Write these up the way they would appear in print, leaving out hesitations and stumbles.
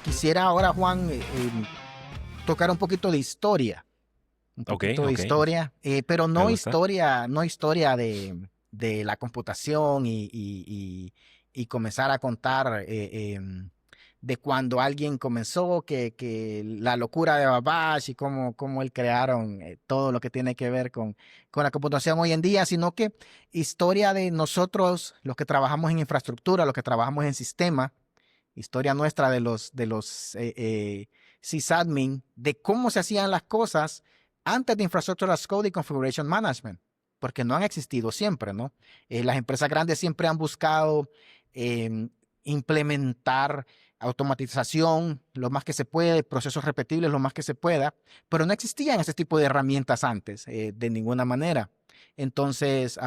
Quisiera ahora, Juan, tocar un poquito de historia. Un Ok, poquito de ok, historia, pero me gusta. no historia de la computación y comenzar a contar de cuando alguien comenzó, que la locura de Babbage y cómo él crearon todo lo que tiene que ver con la computación hoy en día, sino que historia de nosotros, los que trabajamos en infraestructura, los que trabajamos en sistema, historia nuestra de los sysadmin, de cómo se hacían las cosas antes de Infrastructure as Code y Configuration Management, porque no han existido siempre, ¿no? Las empresas grandes siempre han buscado eh, implementar automatización lo más que se puede, procesos repetibles lo más que se pueda, pero no existían ese tipo de herramientas antes, de ninguna manera. Entonces,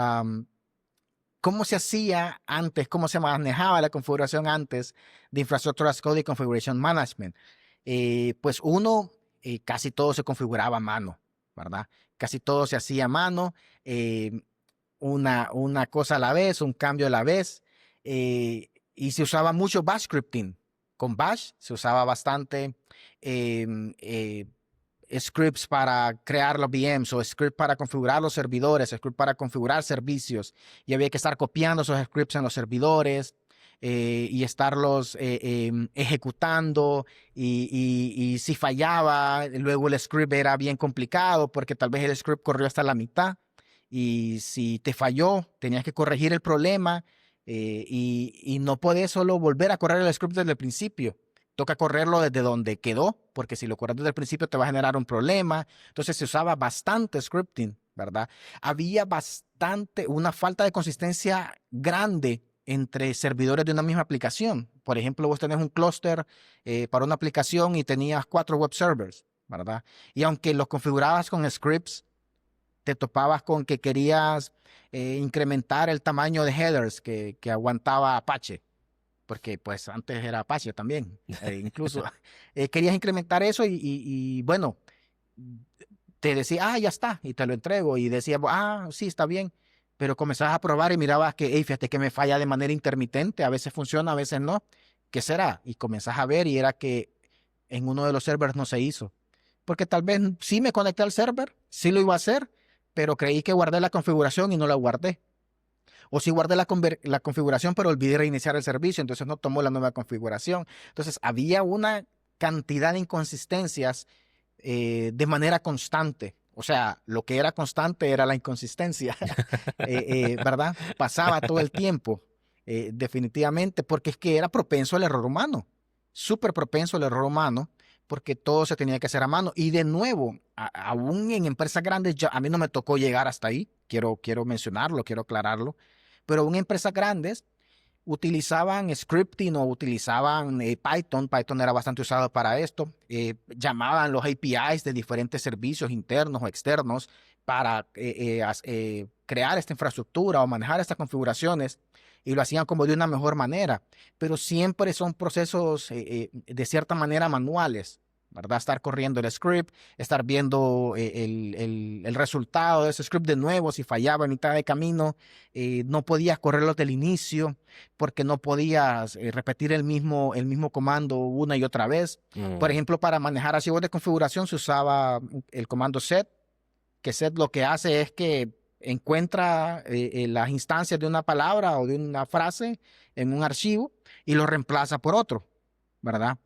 cómo se hacía antes, cómo se manejaba la configuración antes de Infrastructure as Code y Configuration Management. Pues uno, casi todo se configuraba a mano, ¿verdad? Casi todo se hacía a mano, eh, una cosa a la vez, un cambio a la vez, y se usaba mucho Bash scripting. Con Bash se usaba bastante em, scripts para crear los VMs o scripts para configurar los servidores, scripts para configurar servicios y había que estar copiando esos scripts en los servidores y estarlos ejecutando y si fallaba, luego el script era bien complicado porque tal vez el script corrió hasta la mitad y si te falló, tenías que corregir el problema y no podés solo volver a correr el script desde el principio. Toca correrlo desde donde quedó, porque si lo corres desde el principio te va a generar un problema. Entonces se usaba bastante scripting, ¿verdad? Había bastante, una falta de consistencia grande entre servidores de una misma aplicación. Por ejemplo, vos tenés un clúster para una aplicación y tenías 4 web servers, ¿verdad? Y aunque los configurabas con scripts, te topabas con que querías incrementar el tamaño de headers que aguantaba Apache porque pues antes era Apache también, incluso querías incrementar eso bueno, te decía, ya está, y te lo entrego, y decía, sí, está bien, pero comenzabas a probar y mirabas que, hey, fíjate que me falla de manera intermitente, a veces funciona, a veces no, ¿qué será? Y comenzás a ver y era que en uno de los servers no se hizo, porque tal vez sí me conecté al server, sí lo iba a hacer, pero creí que guardé la configuración y no la guardé. O si guardé la configuración, pero olvidé reiniciar el servicio, entonces no tomó la nueva configuración. Entonces había una cantidad de inconsistencias de manera constante. O sea, lo que era constante era la inconsistencia, ¿verdad? Pasaba todo el tiempo, definitivamente, porque es que era propenso al error humano, súper propenso al error humano, porque todo se tenía que hacer a mano. Y de nuevo, aún en empresas grandes, a mí no me tocó llegar hasta ahí, quiero mencionarlo, quiero aclararlo, pero aún en empresas grandes utilizaban scripting o utilizaban Python. Python era bastante usado para esto. Llamaban los APIs de diferentes servicios internos o externos para crear esta infraestructura o manejar estas configuraciones y lo hacían como de una mejor manera, pero siempre son procesos de cierta manera manuales. ¿Verdad? Estar corriendo el script, estar viendo el resultado de ese script de nuevo, si fallaba en mitad de camino, no podías correrlo desde el inicio, porque no podías repetir el mismo comando una y otra vez. Por Mm, ejemplo, para manejar archivos de configuración se usaba el comando set, que set lo que hace es que encuentra las instancias de una palabra o de una frase en un archivo y lo reemplaza por otro, ¿verdad?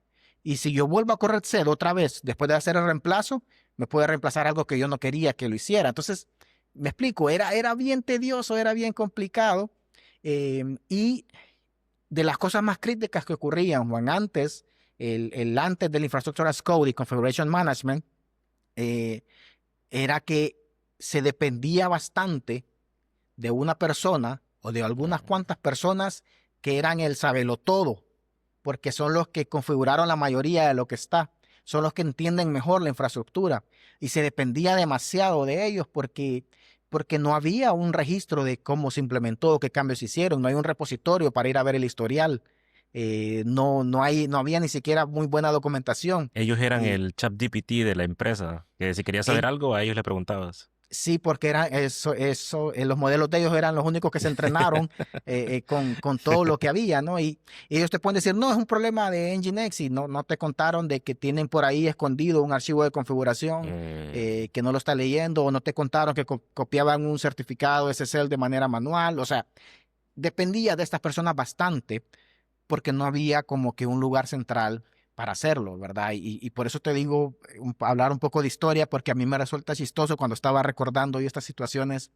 Y si yo vuelvo a correr set otra vez después de hacer el reemplazo, me puede reemplazar algo que yo no quería que lo hiciera. Entonces, me explico, era bien tedioso, era bien complicado. Y de las cosas más críticas que ocurrían, Juan, antes, el antes del Infrastructure as Code y Configuration Management, eh, era que se dependía bastante de una persona o de algunas mm. cuantas personas que eran el sabelotodo, porque son los que configuraron la mayoría de lo que está, son los que entienden mejor la infraestructura y se dependía demasiado de ellos porque no había un registro de cómo se implementó, qué cambios se hicieron, no hay un repositorio para ir a ver el historial, no había ni siquiera muy buena documentación. Ellos eran Y el chat GPT de la empresa, que si querías saber ey, algo, a ellos le preguntabas. Sí, porque era los modelos de ellos eran los únicos que se entrenaron con todo lo que había, ¿no? Y ellos te pueden decir, no, es un problema de Nginx y no te contaron de que tienen por ahí escondido un archivo de configuración Mm, que no lo está leyendo, o no te contaron que copiaban un certificado SSL de manera manual. O sea, dependía de estas personas bastante porque no había como que un lugar central para hacerlo, ¿verdad? Y por eso te digo, hablar un poco de historia, porque a mí me resulta chistoso cuando estaba recordando yo estas situaciones,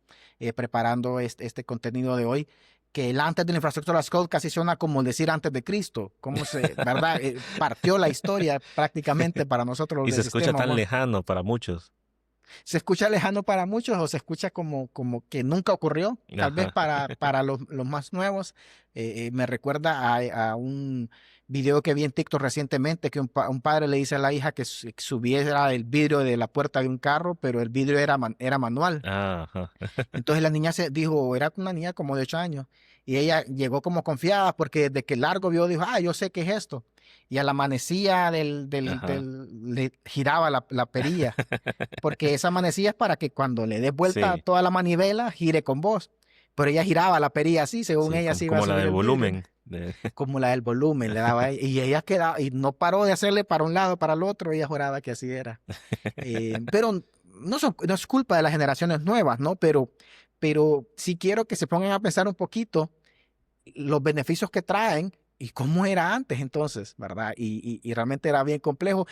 preparando este contenido de hoy, que el antes de la infraestructura as code casi suena como decir antes de Cristo, cómo se, ¿verdad? Partió la historia prácticamente para nosotros los Y se del escucha sistema. tan Bueno, lejano para muchos. se escucha lejano para muchos o se escucha como que nunca ocurrió. Tal vez Ajá. para los más nuevos. Me recuerda a un video que vi en TikTok recientemente que un padre le dice a la hija que subiera el vidrio de la puerta de un carro, pero el vidrio era manual. Ajá. Entonces la niña se dijo, era una niña como de 8 años, y ella llegó como confiada porque de que largo vio, dijo, yo sé qué es esto. Y a la manecilla Ajá. le giraba la perilla porque esa manecilla es para que cuando le des vuelta a Sí, toda la manivela, gire con vos. Pero ella giraba la perilla así, según sí, ella como, se iba a como la subir del el vidrio, volumen. como la del volumen le daba y ella quedaba, y no paró de hacerle para un lado, para el otro, ella juraba que así era. Pero no es culpa de las generaciones nuevas, ¿no? Pero sí quiero que se pongan a pensar un poquito los beneficios que traen y cómo era antes entonces, ¿verdad? Y realmente era bien complejo.